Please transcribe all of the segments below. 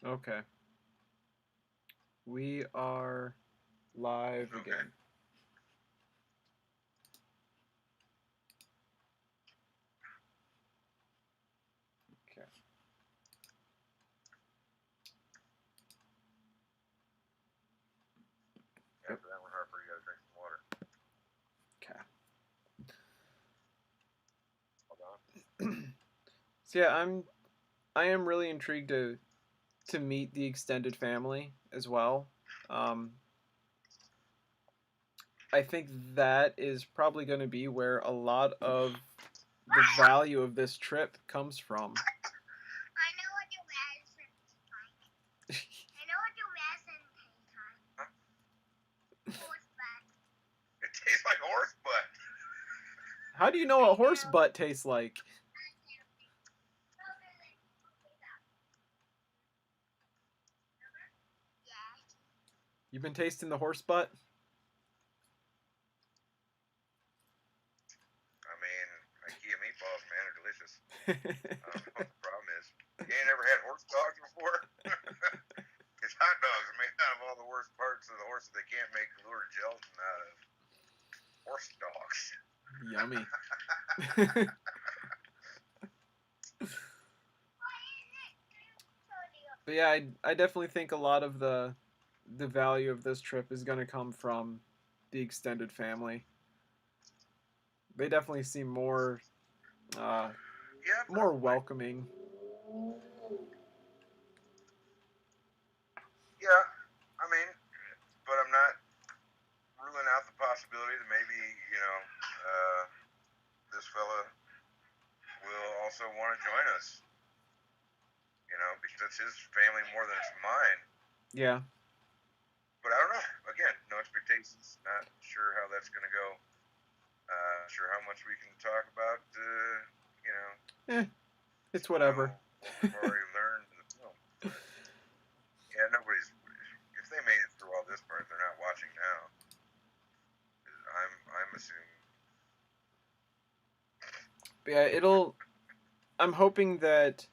Okay. We are live Okay. again. Okay. Yep. After that one, Harper, you gotta drink some water. Okay. Hold on. So yeah, I am really intrigued to meet the extended family as well. Um, I think that is probably going to be where a lot of the value of this trip comes from. I know what your medicine tastes like. I know what your medicine tastes like. Horse butt. It tastes like horse butt. How do you know what horse butt tastes like? Yes. You've been tasting the horse butt? I mean, IKEA meatballs, man, are delicious. I don't know what the problem is. You ain't ever had horse dogs before? It's hot dogs are made out of all the worst parts of the horse that they can't make lure gelatin out of. Horse dogs. Yummy. But yeah, I definitely think a lot of the value of this trip is going to come from the extended family. They definitely seem uh, Yeah, more probably. welcoming. Yeah, I mean, but I'm not ruling out the possibility that maybe, you know, this fella will also want to join us. You know, because it's his family more than it's mine. Yeah. But I don't know. Again, no expectations. Not sure how that's going to go. Sure how much we can talk about. You know, It's you know whatever. what we've already learned in the film. But yeah, nobody's. If they made it through all this part, they're not watching now. I'm assuming. But yeah, I'm hoping that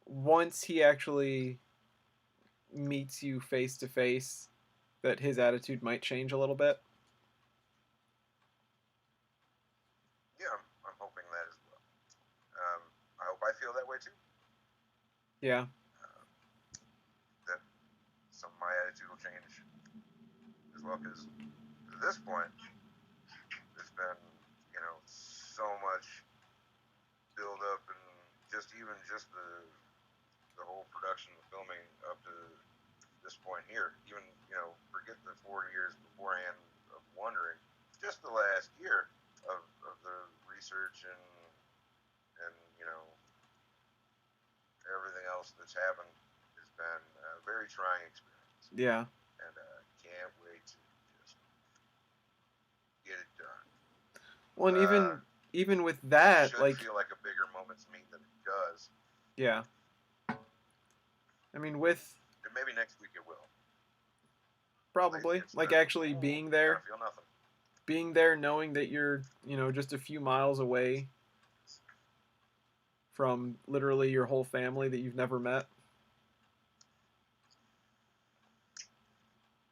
once he actually meets you face to face, that his attitude might change a little bit. Yeah, I'm hoping that as well. I hope I feel that way too. Yeah. Uh, that some of my attitude will change as well. Because at this point, it's been so much build up and just the whole production, the filming up to this point here. Even forget the 4 years beforehand of wondering. Just the last year of the research and everything else that's happened has been a very trying experience, Yeah. and can't wait to just get it done. Well, and Uh, even with that, should like, feel like a bigger moment to me than it does. yeah. I mean, with And maybe next week it will. Lately, probably it's like been actually kind of feel nothing. being there, knowing that you're just a few miles away from literally your whole family that you've never met.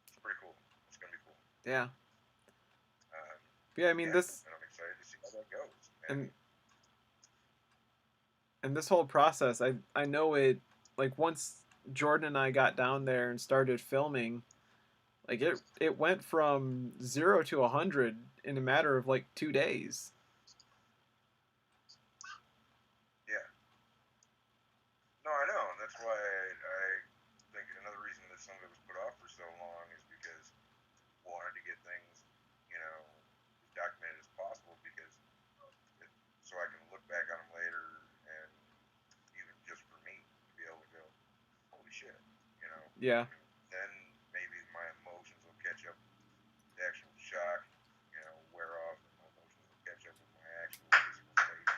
It's pretty cool. It's gonna be cool. Yeah. Um, But yeah, I mean yeah, this and I'm excited to see how that goes. and and this whole process, I know it like once Jordan and I got down there and started filming, like it went from 0 to 100 in a matter of like 2 days. Yeah, no, I know. That's why I think another reason that some of it was put off for so long is because I wanted to get things, as documented as possible because so I can look back on them later and even just for me to be able to go, holy shit, Yeah. and then maybe my emotions will catch up. The actual shock, wear off, and my emotions will catch up with my actual physical state,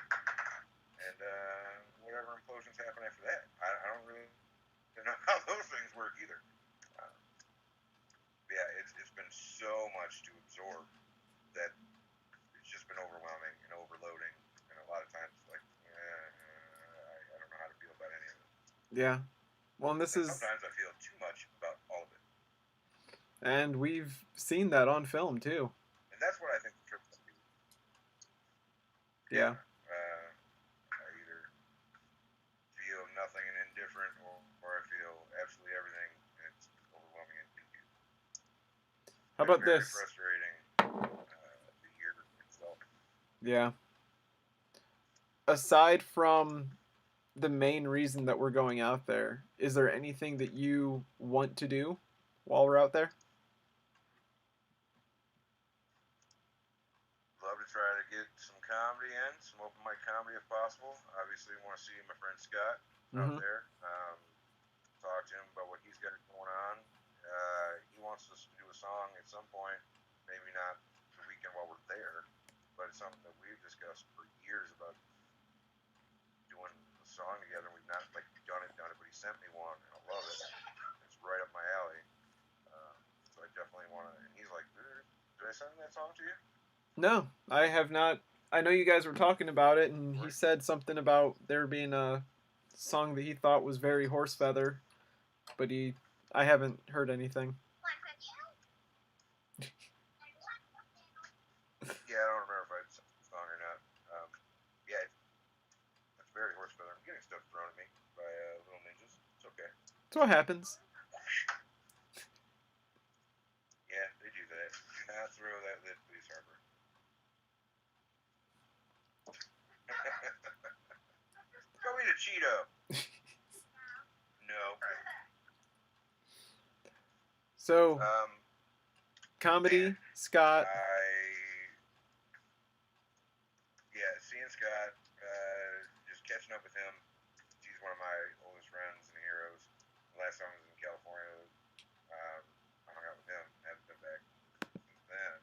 and whatever implosions happen after that. I don't really know how those things work either. Uh, yeah, it's been so much to absorb that it's just been overwhelming and overloading, and a lot of times it's like, I don't know how to feel about any of it. Yeah. Well, and this And is, sometimes I feel too much about all of it. and we've seen that on film too. And that's what I think the trip will be. Yeah. I either feel nothing and indifferent, or I feel absolutely everything and it's overwhelming and confusing. How It's about very this? frustrating, the year itself. Yeah. Aside from the main reason that we're going out there, is there anything that you want to do while we're out there? Love to try to get some comedy in, some open mic comedy if possible. Obviously, want to see my friend Scott out Mm-hmm. there. Talk to him about what he's got going on. He wants us to do a song at some point, maybe not the weekend while we're there, but it's something that we've discussed for years about doing a song together. We've not like done it, but he sent me one, and I love it. It's right up my alley. So I definitely want to. And he's like, "Did I send that song to you?" No, I have not. I know you guys were talking about it, and he Right. said something about there being a song that he thought was very horse feather, but I haven't heard anything. Yeah, I don't remember if I sent the song or not. Yeah, it's very horse feather. I'm getting stuff thrown at me by little ninjas. It's okay. So what happens? Yeah, they do that. Do not throw that lid, please, Harper. Go eat a Cheeto. No. So comedy, Man, Scott. seeing Scott, just catching up with him. He's one of my oldest friends and heroes. Last time I was in California, I hung out with him. Haven't been back since then.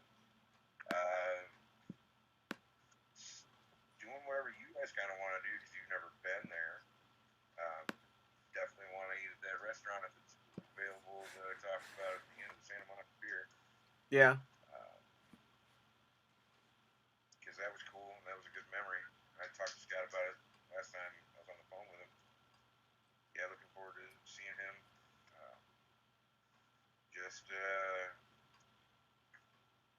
Doing whatever you guys kind of want to do because you've never been there. Definitely want to eat at that restaurant if it's available that I talked about at the end of the Santa Monica Pier. Yeah. Because that was cool and that was a good memory. I talked to Scott about it last time I was on the phone with him. Yeah, looking forward to seeing him.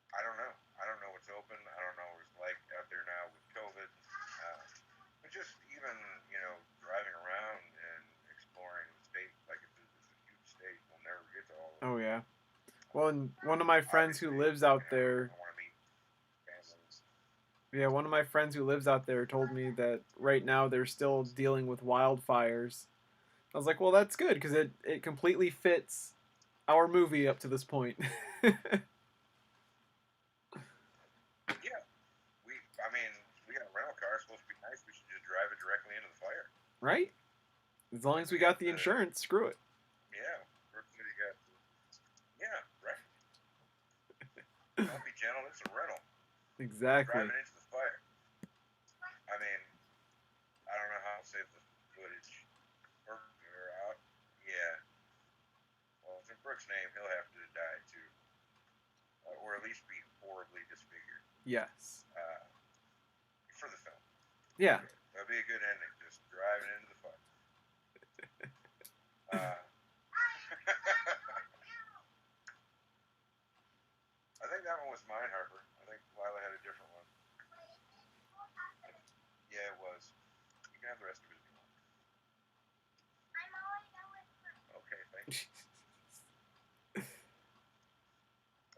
I don't know. I don't know what's open. I don't know what it's like out there now with COVID. But just even, driving around and exploring the state, like it's a huge state. We'll never get to all of it. Oh yeah. Well, and one of my friends who lives out there. I want to meet families. Yeah, one of my friends who lives out there told me that right now they're still dealing with wildfires. I was like, well, that's good because it completely fits our movie up to this point. Yeah, we got a rental car. It's supposed to be nice. We should just drive it directly into the fire. Right? As long as we got the insurance, screw it. Yeah, yeah, right. Don't be gentle. It's a rental. Exactly. Driving into the fire. I don't know how I'll save the footage. Or out. Yeah. Well, it's in Brooks' name. He'll have to die too, or at least be horribly disfigured. Yes. For the film. Yeah. That'd be a good ending. Just driving into the fire. I think that one was mine, Harper. I think Lila had a different one. Yeah, it was. You can have the rest of it if you want. I'm already done with mine. Okay, thank you.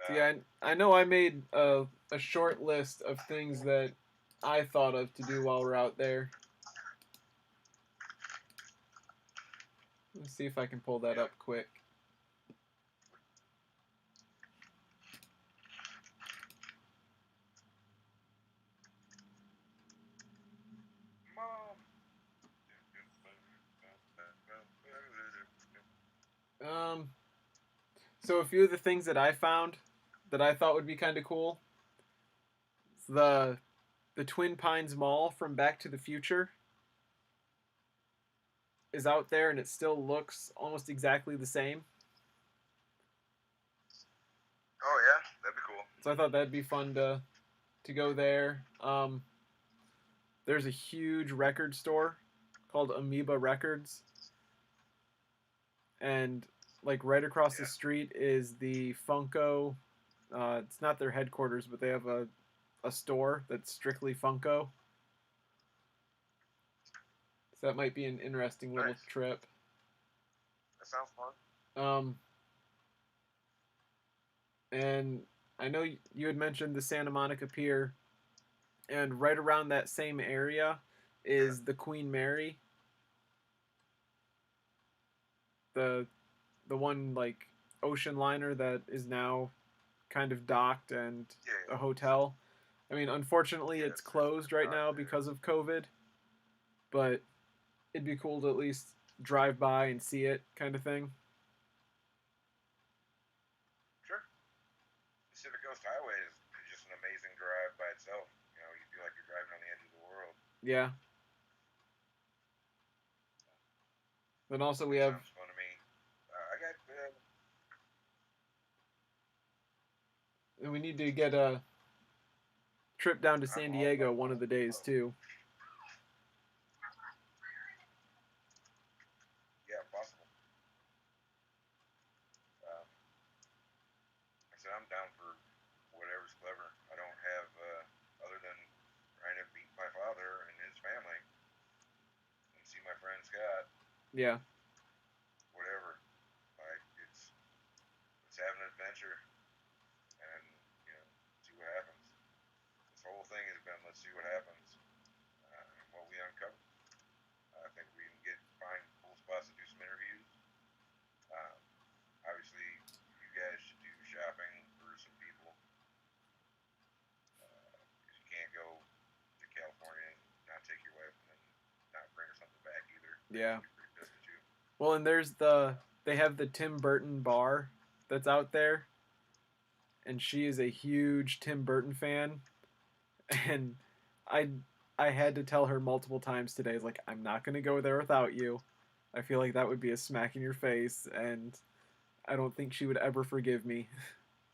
Yeah, I know I made a short list of things that I thought of to do while we're out there. Let's see if I can pull that up quick. So a few of the things that I found that I thought would be kind of cool. The Twin Pines Mall from Back to the Future is out there and it still looks almost exactly the same. Oh yeah, that'd be cool. So I thought that'd be fun to go there. There's a huge record store called Amoeba Records. and like right across the Yeah. street is the Funko. It's not their headquarters, but they have a store that's strictly Funko. So that might be an interesting little Nice. trip. That sounds fun. Um, and I know you had mentioned the Santa Monica Pier, and right around that same area Yeah. is the Queen Mary, the the one like ocean liner that is now kind of docked and Yeah. a hotel. I mean, unfortunately, Yeah. it's It's been closed right docked now there. because of COVID, but it'd be cool to at least drive by and see it, kind of thing. Sure. Pacific Coast Highway is just an amazing drive by itself. You know, you feel like you're driving on the edge of the world. Yeah. Then also we That have sounds fun to me. I got. we need to get a trip down to I'm San all Diego about one of the possible days growth. too. Yeah, possible. Um, I said I'm down for whatever's clever. I don't have other than trying to beat my father and his family and see my friend Scott. Yeah. Whatever. Like let's have an adventure and you know see what happens. This whole thing has been let's see what happens and what we uncover. I think we can find cool spots to do some interviews. Um, Obviously, you guys should do shopping for some people because you can't go to California and not take your wife and then not bring her something back either. Yeah. She'd be pretty pissed at you. Well, and there's they have the Tim Burton bar that's out there, and she is a huge Tim Burton fan, and I I had to tell her multiple times today, like, I'm not gonna go there without you. I feel like that would be a smack in your face, and I don't think she would ever forgive me.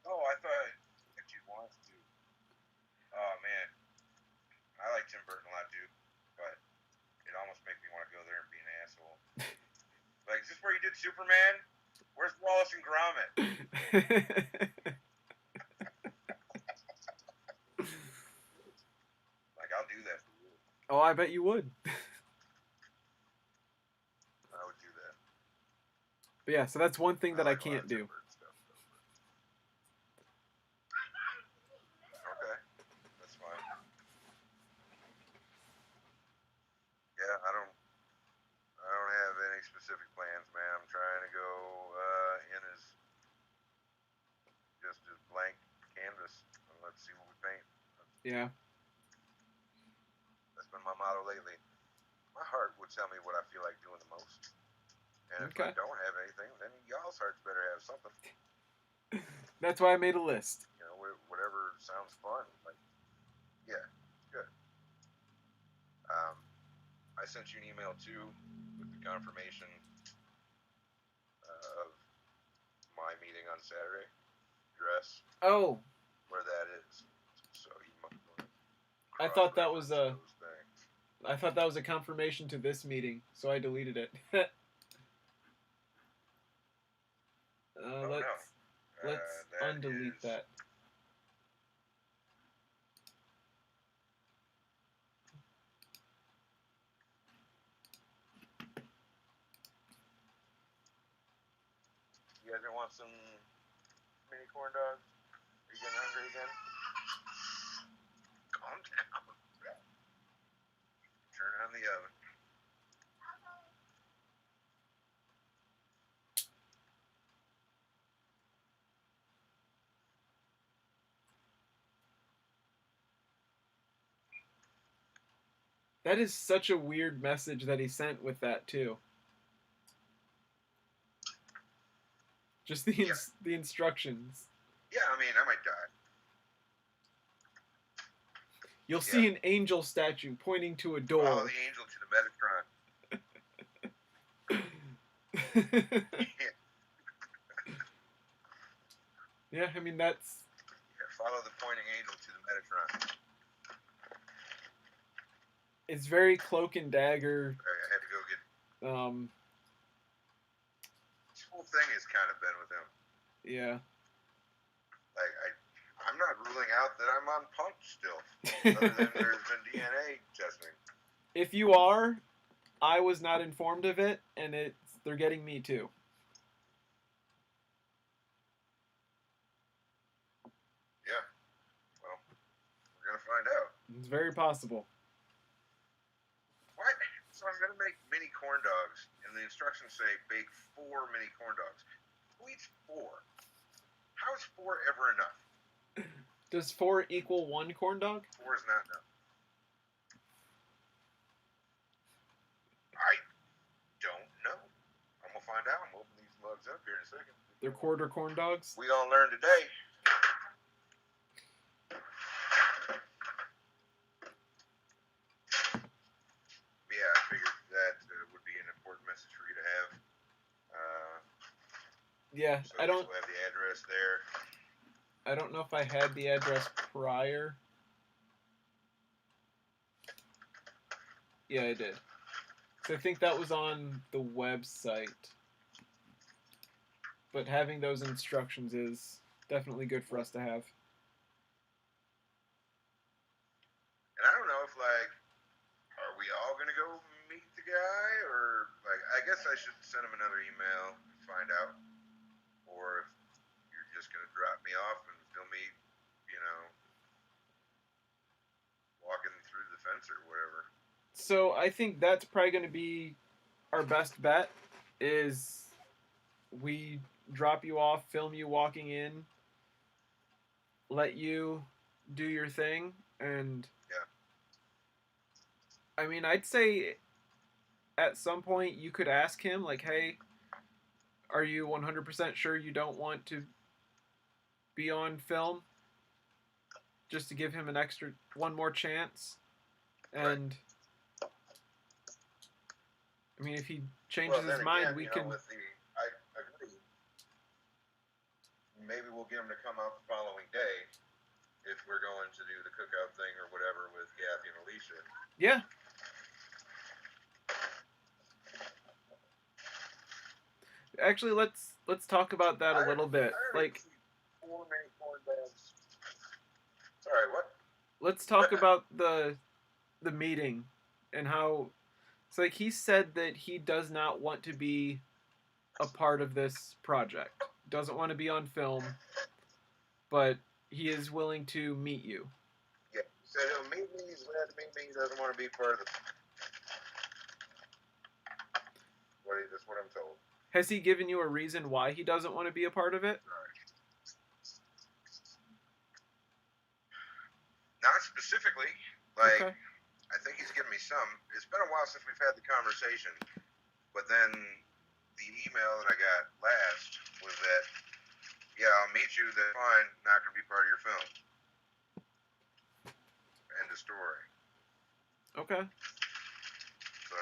Oh, I thought that you wanted to. Oh man, I like Tim Burton a lot too, but it almost makes me want to go there and be an asshole. Like, is this where you did Superman? Where's Wallace and Gromit? Like, I'll do that for you. Oh, I bet you would. I would do that. But yeah, so that's one thing I that I like a lot can't of Tim do. Burton stuff. Okay, that's fine. Yeah, I don't have any specific plans, man. I'm trying to go in as just as blank canvas and let's see what we paint. Yeah. That's been my motto lately. My heart would tell me what I feel like doing the most. And if I Okay. don't have anything, then y'all's hearts better have something. That's why I made a list. You know, whatever sounds fun. Like, yeah, good. I sent you an email too with the confirmation of my meeting on Saturday. Address Oh, where that is. So you might want to I thought that cross-reference was a those things. I thought that was a confirmation to this meeting, so I deleted it. Oh let's no, that undelete is. that. You guys gonna want some mini corn dogs? Are you getting hungry again? Calm down. Turn on the oven. That is such a weird message that he sent with that too. Just the instructions. Yeah, I mean, I might die. You'll Yeah. see an angel statue pointing to a Follow door. the angel to the Metatron. Yeah. Yeah, I mean that's. Yeah, follow the pointing angel to the Metatron. It's very cloak and dagger. Sorry, I had to go get. whole thing has kind of been with him. Yeah. Like I'm not ruling out that I'm on punch still, other than there's been DNA testing. If you are, I was not informed of it, and they're getting me too. Yeah. Well, we're gonna find out. It's very possible. What? So I'm gonna make mini corn dogs, and the instructions say bake 4 mini corn dogs. Who eats 4? How is 4 ever enough? Does 4 equal 1 corn dog? 4 is not enough. I don't know. I'm gonna find out. I'm gonna open these mugs up here in a second. They're quarter corn dogs? We gonna learn today. Yeah, I figured that would be an important message for you to have. Yeah, So I don't. We'll have the address there. I don't know if I had the address prior. Yeah, I did. So I think that was on the website. But having those instructions is definitely good for us to have. And I don't know if, like, are we all going to go meet the guy? Or, like, I guess I should send him another email and find out. Or if you're just going to drop me off and film me, you know, walking through the fence or whatever. So I think that's probably going to be our best bet is we drop you off, film you walking in, let you do your thing, and yeah. I mean, I'd say at some point you could ask him, like, hey, are you 100% sure you don't want to be on film? Just to give him one more chance. And I mean, if he changes his mind, we can. I agree. Maybe we'll get him to come out the following day if we're going to do the cookout thing or whatever with Kathy and Alicia. Yeah. Actually, let's talk about that a little bit. Like, 4 mini corn dogs. Sorry, what? Let's talk about the meeting and how it's like he said that he does not want to be a part of this project. Doesn't want to be on film, but he is willing to meet you. Yeah, he said he'll meet me. He's glad to meet me. He doesn't want to be part of the. That's what I'm told. Has he given you a reason why he doesn't want to be a part of it? Not specifically. Like, okay. I think he's given me some. It's been a while since we've had the conversation, but then the email that I got last was that, yeah, I'll meet you, that's fine, not going to be part of your film. End of story. Okay. So,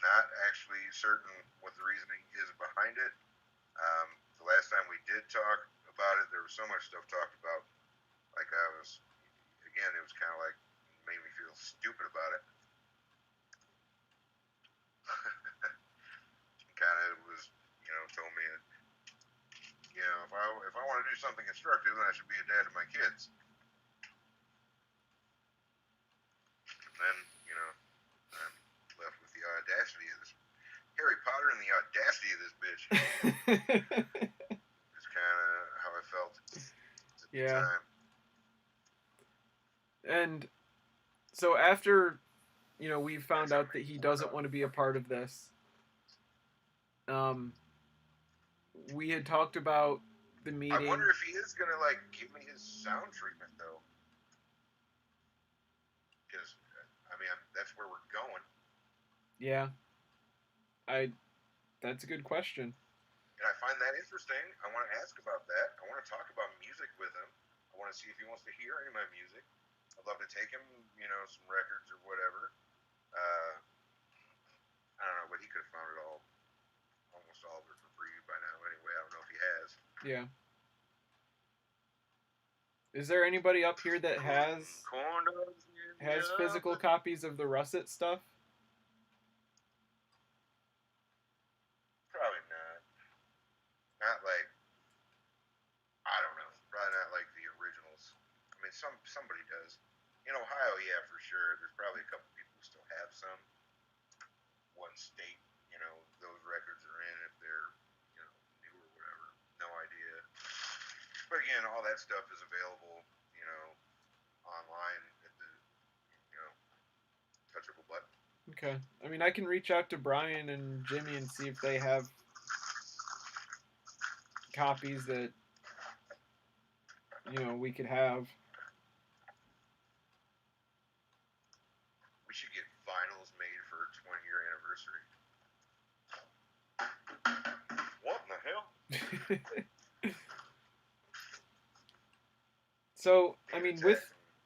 not actually certain what the reasoning is behind it. The last time we did talk about it, there was so much stuff talked about. Like it was kind of like, made me feel stupid about it. Kind of was, told me that, if I want to do something constructive, then I should be a dad to my kids. And then, I'm left with the audacity of this. Harry Potter and the audacity of this bitch. It's kind of how I felt at the time. And so after, we found out that he doesn't want to be a part of this, we had talked about the meeting. I wonder if he is going to, give me his sound treatment, though. Because, that's where we're going. Yeah. That's a good question. And I find that interesting. I want to ask about that. I want to talk about music with him. I want to see if he wants to hear any of my music. I'd love to take him, some records or whatever. I don't know, but he could have found it almost all of it for free by now anyway. I don't know if he has. Yeah. Is there anybody up here that has physical copies of the Russet stuff? somebody does. In Ohio, yeah, for sure. There's probably a couple people who still have some. One state, those records are in if they're, new or whatever. No idea. But again, all that stuff is available, online at the, touch of a button. Okay. I mean, I can reach out to Brian and Jimmy and see if they have copies that we could have. We should get vinyls made for a 20-year anniversary. What in the hell? So, I mean,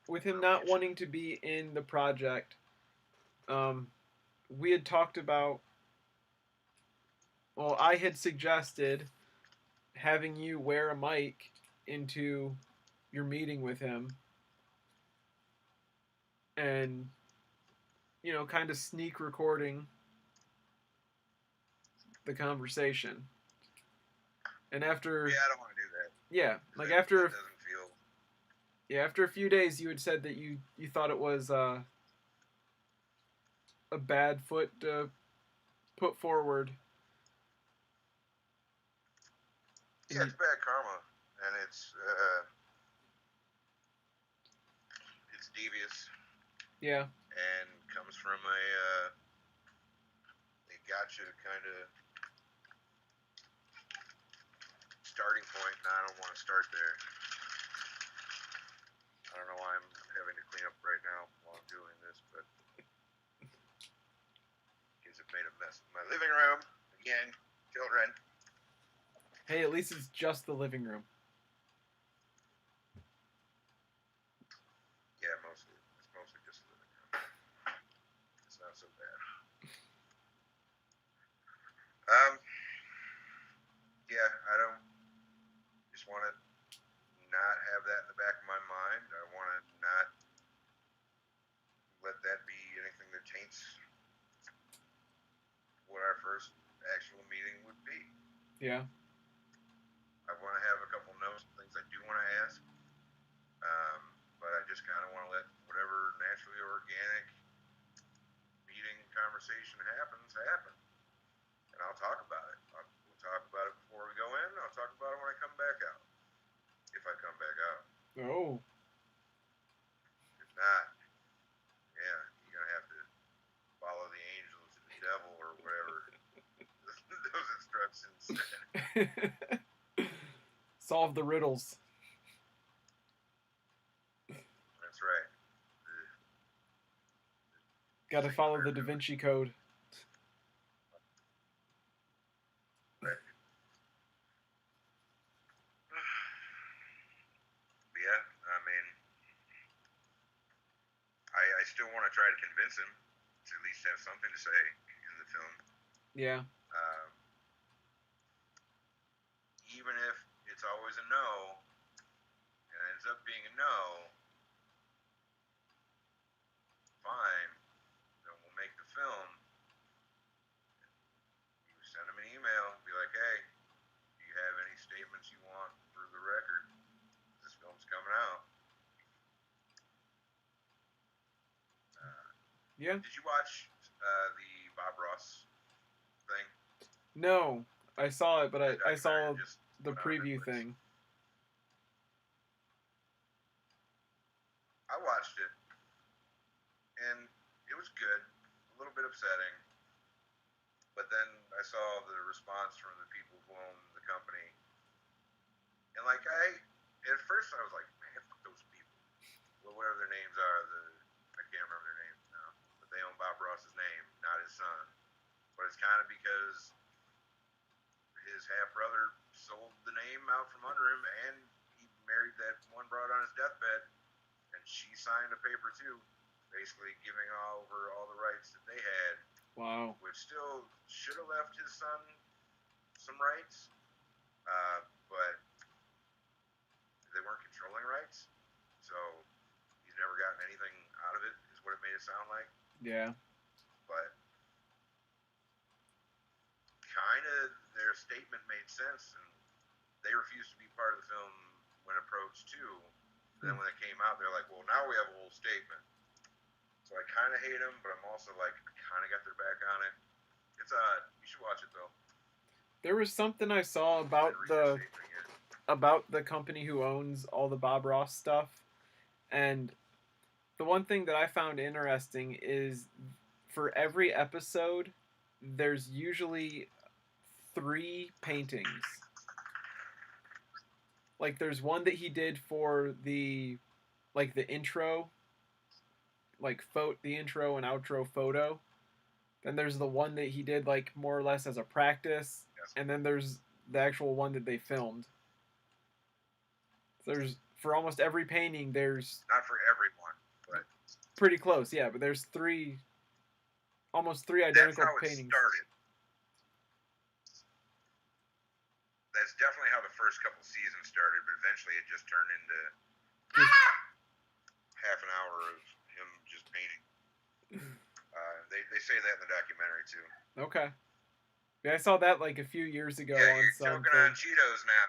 with him not wanting to be in the project, we had talked about. Well, I had suggested having you wear a mic into your meeting with him, and kind of sneak recording the conversation. And after I don't want to do that. Yeah, like that after doesn't feel. Yeah, after a few days, you had said that you thought it was a bad foot to put forward. Yeah, it's bad karma, and it's devious. Yeah. And comes from a gotcha kind of starting point, and I don't want to start there. I don't know why I'm having to clean up right now while I'm doing this, but kids have made a mess in my living room again. Children. Hey, at least it's just the living room. Yeah, mostly. It's mostly just the living room. It's not so bad. Yeah, I don't just want to not have that in the back of my mind. I want to not let that be anything that taints what our first actual meeting would be. Yeah. I want to have a couple notes, things I do want to ask, but I just kind of want to let whatever naturally organic meeting conversation happens happen, and I'll talk about it. We'll talk about it before we go in. I'll talk about it when I come back out, if I come back out. Oh. If not, yeah, you're gonna have to follow the angels and the devil or whatever those instructions said. Solve the riddles. That's right. Got to follow the Da Vinci Code. Right. Yeah, I mean, I still want to try to convince him to at least have something to say in the film. Yeah. Even if it's always a no, and it ends up being a no, fine. Then we'll make the film. You send him an email and be like, hey, do you have any statements you want for the record? This film's coming out. Yeah. Did you watch the Bob Ross thing? No, I saw it, but I saw the preview thing. I watched it, and it was good. A little bit upsetting, but then I saw the response from the people who own the company, and at first I was like, man, fuck those people. Well, whatever their names are, I can't remember their names now, but they own Bob Ross's name, not his son. But it's kind of because his half brother sold the name out from under him, and he married that one broad on his deathbed, and she signed a paper too, basically giving over all the rights that they had. Wow. Which still should have left his son some rights, but they weren't controlling rights, so he's never gotten anything out of it, is what it made it sound like. Yeah. But kind of their statement made sense, and they refused to be part of the film when approached too. Then when it came out, they're like, well, now we have a whole statement. So I kind of hate them, but I'm also like, I kind of got their back on it. It's you should watch it though. There was something I saw about the company who owns all the Bob Ross stuff, and the one thing that I found interesting is for every episode, there's usually 3 paintings. Like there's one that he did for the intro, the intro and outro photo. Then there's the one that he did like more or less as a practice, Yes. and then there's the actual one that they filmed. There's for almost every painting there's Not for everyone, but pretty close, yeah, but there's almost three identical that's how paintings. It started. That's definitely how the first couple seasons started, but eventually it just turned into half an hour of him just painting. They say that in the documentary too. Okay. Yeah, I saw that like a few years ago yeah, on you're something. choking on Cheetos now.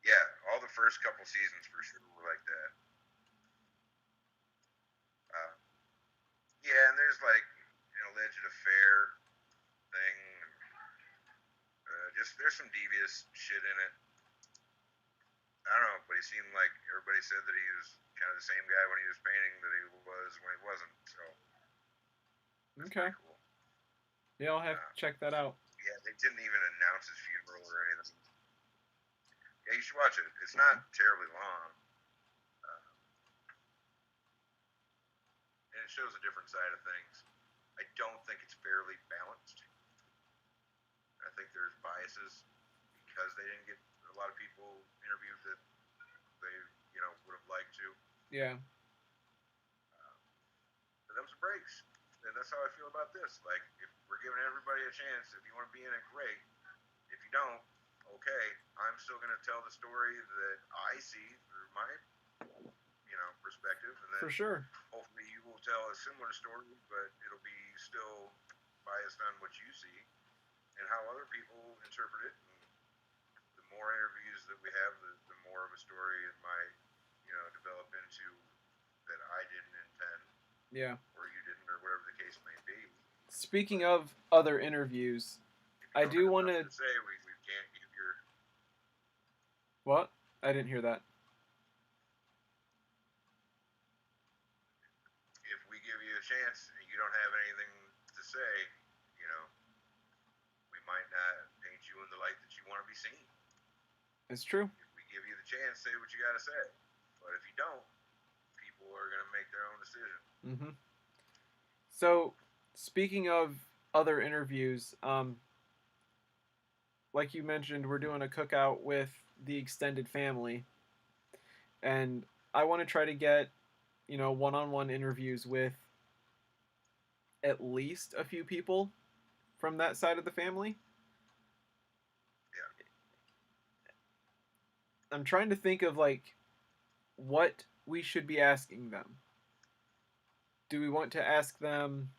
Yeah, all the first couple seasons for sure were like that. Yeah, and there's like an alleged affair thing. There's some devious shit in it. I don't know, but he seemed like everybody said that he was kind of the same guy when he was painting that he was when he wasn't. So okay. Cool. Yeah, I'll have to check that out. Yeah, they didn't even announce his funeral or anything. Yeah, you should watch it. It's not terribly long. And it shows a different side of things. I don't think it's fairly balanced. I think there's biases because they didn't get a lot of people interviewed that they, would have liked to. Yeah. But them some breaks. And that's how I feel about this. Like, if we're giving everybody a chance, if you want to be in it, great. If you don't, okay. I'm still going to tell the story that I see through my, perspective. And then for sure. Hopefully you will tell a similar story, but it'll be still biased on what you see and how other people interpret it. And the more interviews that we have, the more of a story it might, develop into that I didn't intend. Yeah. Or you didn't, or whatever the case may be. Speaking of other interviews, I do want to say we can't give your. What? I didn't hear that. If we give you a chance and you don't have anything to say, we might not paint you in the light that you want to be seen. It's true. If we give you the chance, say what you got to say. But if you don't, people are going to make their own decision. Mm-hmm. So, speaking of other interviews, like you mentioned, we're doing a cookout with the extended family, and I want to try to get, one-on-one interviews with at least a few people from that side of the family. Yeah. I'm trying to think of what we should be asking them. Do we want to ask them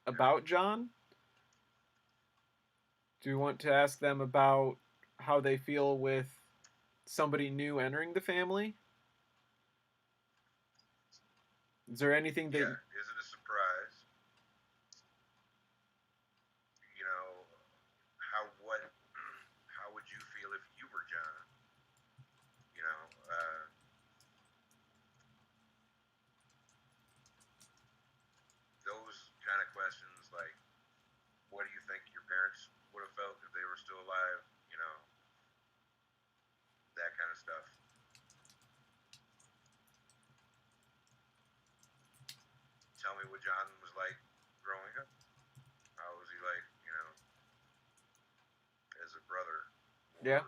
about John? Do we want to ask them about how they feel with somebody new entering the family? Is there anything that... Yeah, is it a surprise? How would you feel if you were John? Those kind of questions, like, what do you think your parents would have felt if they were still alive? That kind of stuff. Tell me what John was like growing up. How was he like, as a brother? Or, Yeah.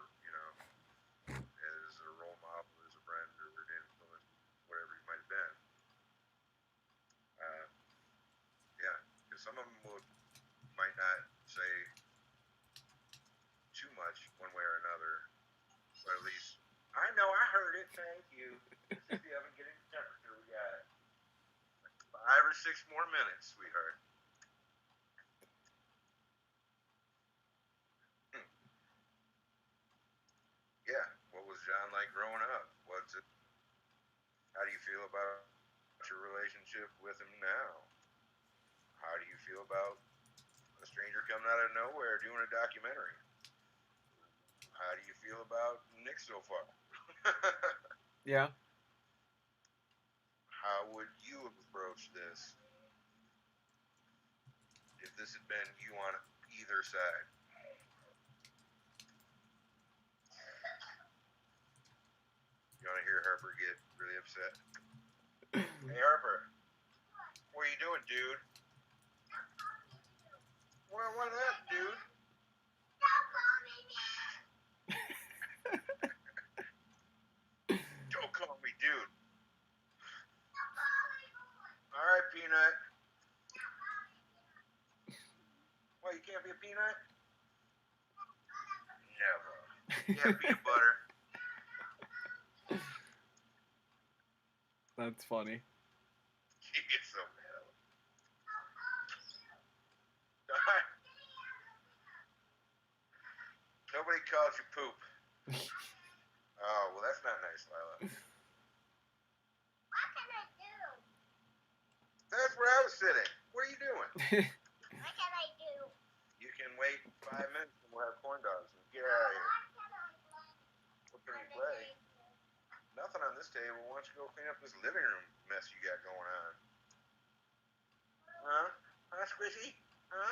As a role model, as a friend, or an influence, whatever he might have been. Yeah, because some of them might not say too much one way or another, but at least I know I heard it. Thank you. If you haven't getting the temperature, we got 5 or 6 more minutes, sweetheart. Yeah. What was John like growing up? What's it? How do you feel about your relationship with him now? How do you feel about a stranger coming out of nowhere doing a documentary? How do you feel about Nick so far? Yeah. How would you have approached this if this had been you on either side? You want to hear Harper get really upset? Hey, Harper, what are you doing, dude? What up, dude? Don't call me dude. All right, Peanut. What, you can't be a peanut? Never. Yeah, peanut butter. That's funny. He gets so mad. Nobody calls you poop. Oh, well, that's not nice, Lila. What can I do? That's where I was sitting. What are you doing? What can I do? You can wait 5 minutes and we'll have corn dogs and get out of here. What can we play? Nothing on this table. Why don't you go clean up this living room mess you got going on? Huh? Huh, Squishy? Huh?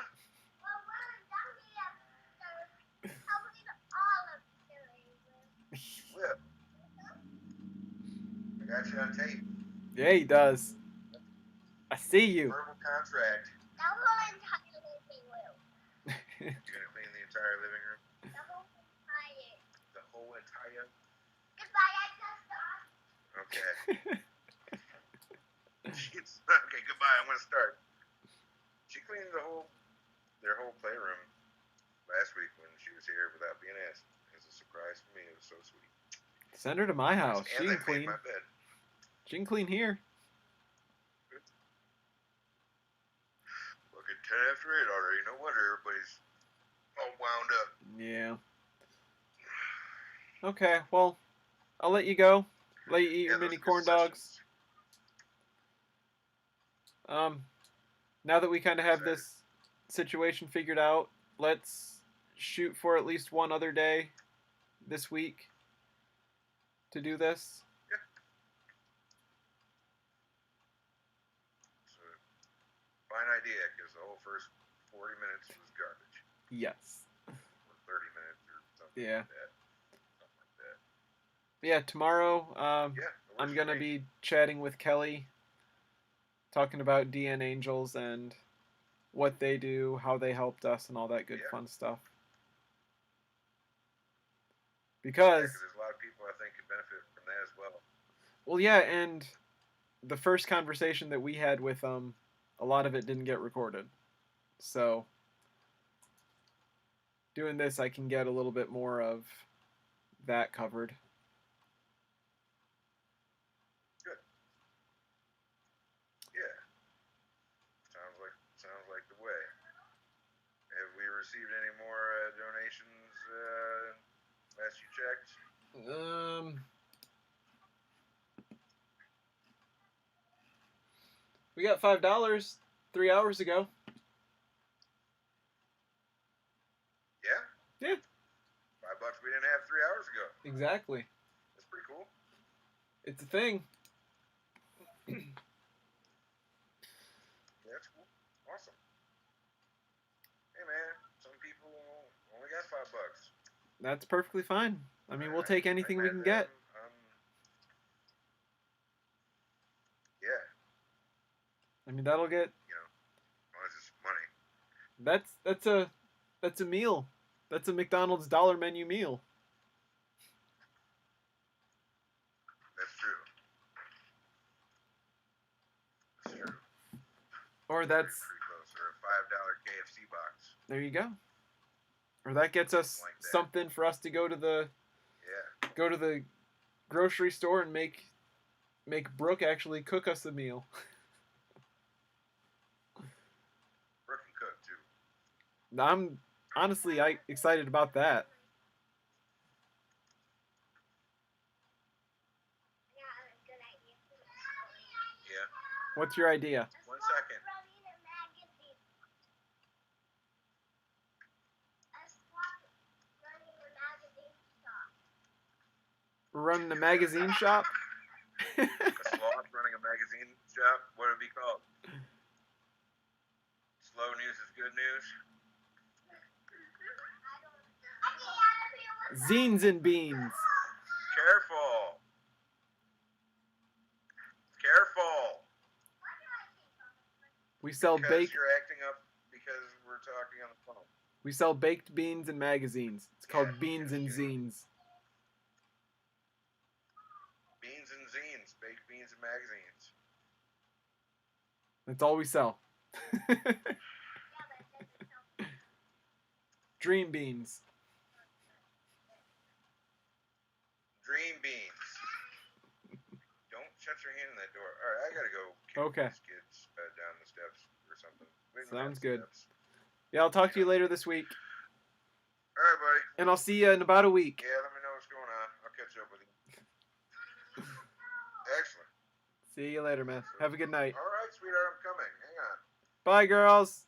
Well, when I'm done here, I'll clean all of the room. Whip. I got you on tape. Yeah, he does. I see you. Verbal contract. The whole entire living room. You're gonna clean the entire living room? The whole entire. The whole entire? Goodbye, I just off. Okay. Okay, goodbye. I'm gonna start. She cleaned their whole playroom last week when she was here without being asked. It was a surprise for me. It was so sweet. Send her to my house. And She they can made clean. my bed. She can clean here. Look at 10 after 8 already. No wonder everybody's all wound up. Yeah. Okay, well, I'll let you go. Let you eat your those mini are good corn dogs. sessions. Now that we kind of have this situation figured out, let's shoot for at least one other day this week to do this. Yeah. So, fine idea, because the whole first 40 minutes was garbage. Yes. Or 30 minutes or something Yeah. like that. Something like that. Yeah, tomorrow Yeah, I'm going to be chatting with Kelly, talking about DN Angels and what they do, how they helped us, and all that good fun stuff. Because there's a lot of people I think could benefit from that as well. Well, yeah, and the first conversation that we had with them, a lot of it didn't get recorded. So doing this, I can get a little bit more of that covered. Good. Yeah. Sounds like the way. Have we received any more donations last you checked? We got $5 3 hours ago. Yeah? Yeah. $5 we didn't have 3 hours ago. Exactly. That's pretty cool. It's a thing. Yeah, that's cool. Awesome. Hey man, some people only got $5. That's perfectly fine. I mean, we'll take anything we can get. Yeah. I mean, that'll get. It's just money. That's a meal. That's a McDonald's dollar menu meal. That's true. That's true. Or that's. Pretty close. Or a $5 KFC box. There you go. Or that gets us like something for us to go to the. Yeah. Go to the grocery store and make Brooke actually cook us a meal. Brooke can cook too. I'm honestly excited about that. What's your idea? 1 second. Running a magazine. A swap running a magazine shop. We're running a magazine shop? A sloth running a magazine shop? What would it be called? Slow news is good news? Zines and beans. Careful! Careful! We sell Because baked you're acting up because we're talking on the phone. we sell baked beans and magazines. It's called Yeah, Beans and yeah. Zines. Beans and zines. Baked beans and magazines. That's all we sell. Dream beans. Dream beans. Don't shut your hand in that door. Alright, I gotta go kick Okay. these kids down the steps or something. Wait, Sounds not the good. steps. Yeah, I'll talk to you later this week. Alright, buddy. And I'll see you in about a week. Yeah, let me know what's going on. I'll catch up with you. Excellent. See you later, man. Have a good night. Alright, sweetheart, I'm coming. Hang on. Bye, girls.